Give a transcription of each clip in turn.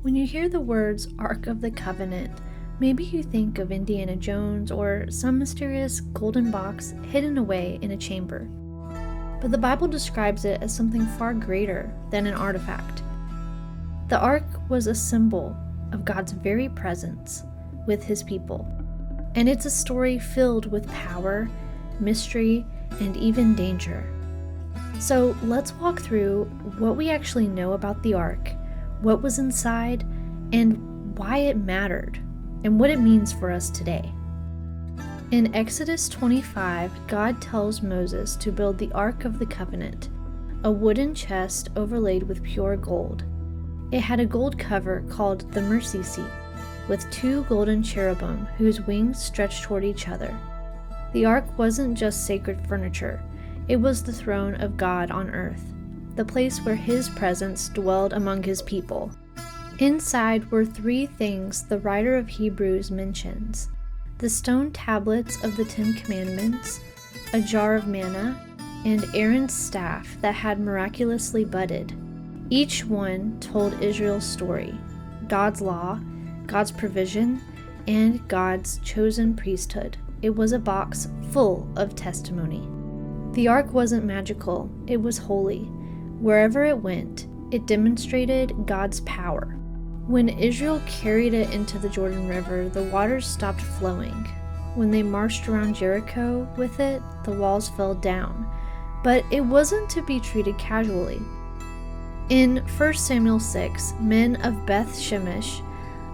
When you hear the words Ark of the Covenant, maybe you think of Indiana Jones or some mysterious golden box hidden away in a chamber. But the Bible describes it as something far greater than an artifact. The Ark was a symbol of God's very presence with His people, and it's a story filled with power, mystery, and even danger. So let's walk through what we actually know about the Ark, what was inside, and why it mattered, and what it means for us today. In Exodus 25, God tells Moses to build the Ark of the Covenant, a wooden chest overlaid with pure gold. It had a gold cover called the mercy seat, with 2 golden cherubim whose wings stretched toward each other. The Ark wasn't just sacred furniture, it was the throne of God on earth, the place where His presence dwelled among His people. Inside were 3 things the writer of Hebrews mentions: the stone tablets of the 10 Commandments, a jar of manna, and Aaron's staff that had miraculously budded. Each one told Israel's story, God's law, God's provision, and God's chosen priesthood. It was a box full of testimony. The Ark wasn't magical, it was holy. Wherever it went, it demonstrated God's power. When Israel carried it into the Jordan River, the waters stopped flowing. When they marched around Jericho with it, the walls fell down. But it wasn't to be treated casually. In 1 Samuel 6, men of Beth Shemesh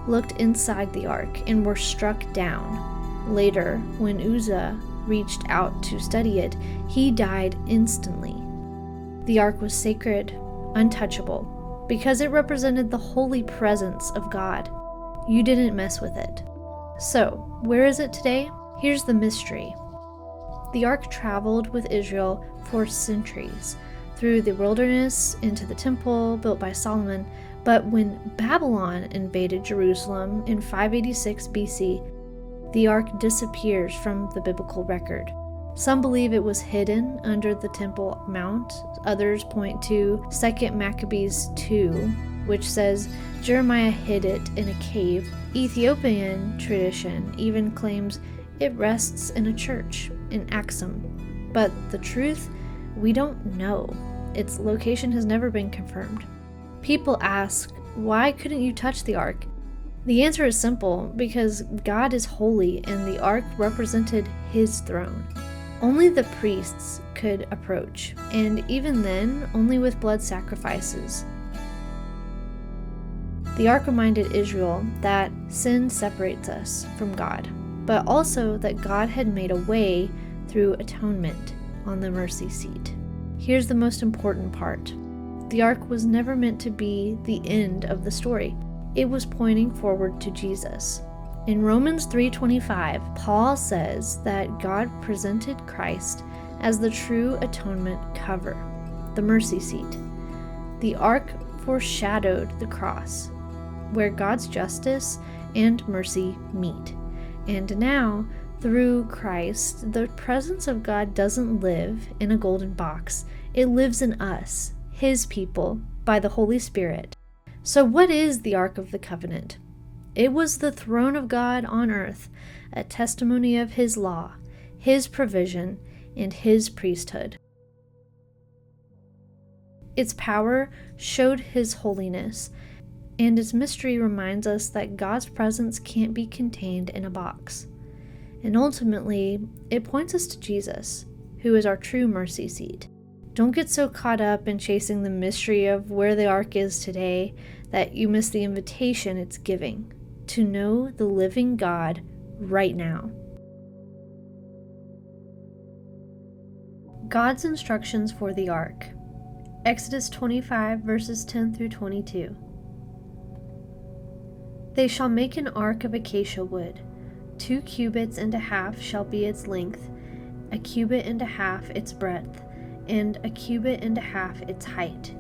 looked inside the Ark and were struck down. Later, when Uzzah reached out to study it, he died instantly. The Ark was sacred, untouchable, because it represented the holy presence of God. You didn't mess with it. So, where is it today? Here's the mystery. The Ark traveled with Israel for centuries, through the wilderness, into the temple built by Solomon, but when Babylon invaded Jerusalem in 586 BC, the Ark disappears from the biblical record. Some believe it was hidden under the Temple Mount. Others point to 2 Maccabees 2, which says Jeremiah hid it in a cave. Ethiopian tradition even claims it rests in a church in Axum. But the truth, we don't know. Its location has never been confirmed. People ask, why couldn't you touch the Ark? The answer is simple, because God is holy and the Ark represented His throne. Only the priests could approach, and even then, only with blood sacrifices. The Ark reminded Israel that sin separates us from God, but also that God had made a way through atonement on the mercy seat. Here's the most important part. The Ark was never meant to be the end of the story. It was pointing forward to Jesus. In Romans 3:25, Paul says that God presented Christ as the true atonement cover, the mercy seat. The Ark foreshadowed the cross, where God's justice and mercy meet. And now, through Christ, the presence of God doesn't live in a golden box. It lives in us, His people, by the Holy Spirit. So what is the Ark of the Covenant? It was the throne of God on earth, a testimony of His law, His provision, and His priesthood. Its power showed His holiness, and its mystery reminds us that God's presence can't be contained in a box. And ultimately, it points us to Jesus, who is our true mercy seat. Don't get so caught up in chasing the mystery of where the Ark is today that you miss the invitation it's giving to know the living God right now. God's instructions for the Ark. Exodus 25 verses 10 through 22. They shall make an ark of acacia wood. 2 cubits and a half shall be its length, a cubit and a half its breadth, and a cubit and a half its height.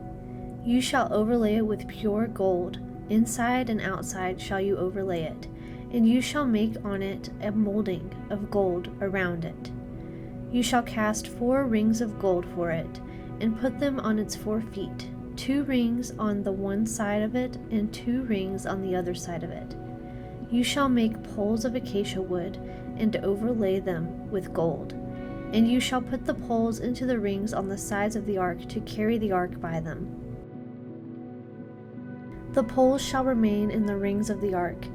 You shall overlay it with pure gold. Inside and outside shall you overlay it, and you shall make on it a molding of gold around it. You shall cast 4 rings of gold for it, and put them on its 4 feet, 2 rings on the one side of it and 2 rings on the other side of it. You shall make poles of acacia wood and overlay them with gold. And you shall put the poles into the rings on the sides of the ark to carry the ark by them. The poles shall remain in the rings of the ark,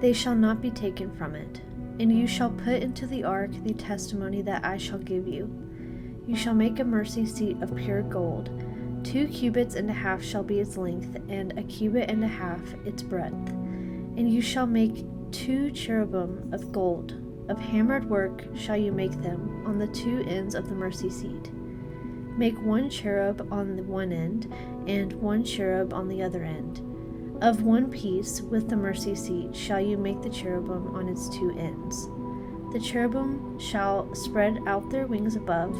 they shall not be taken from it. And you shall put into the ark the testimony that I shall give you. You shall make a mercy seat of pure gold. 2 cubits and a half shall be its length, and 1 cubit and a half its breadth. And you shall make 2 cherubim of gold. Of hammered work shall you make them on the 2 ends of the mercy seat. Make 1 cherub on the one end, and 1 cherub on the other end. Of one piece with the mercy seat shall you make the cherubim on its 2 ends. The cherubim shall spread out their wings above,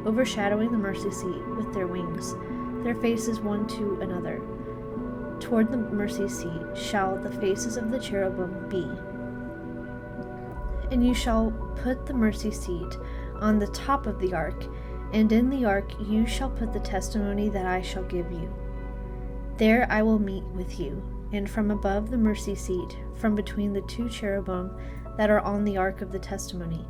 overshadowing the mercy seat with their wings, their faces one to another. Toward the mercy seat shall the faces of the cherubim be. And you shall put the mercy seat on the top of the ark, and in the ark you shall put the testimony that I shall give you. There I will meet with you, and from above the mercy seat, from between the 2 cherubim that are on the ark of the testimony,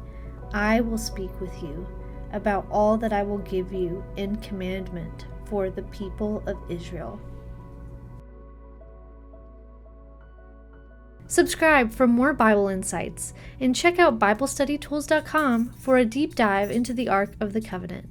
I will speak with you about all that I will give you in commandment for the people of Israel. Subscribe for more Bible insights, and check out BibleStudyTools.com for a deep dive into the Ark of the Covenant.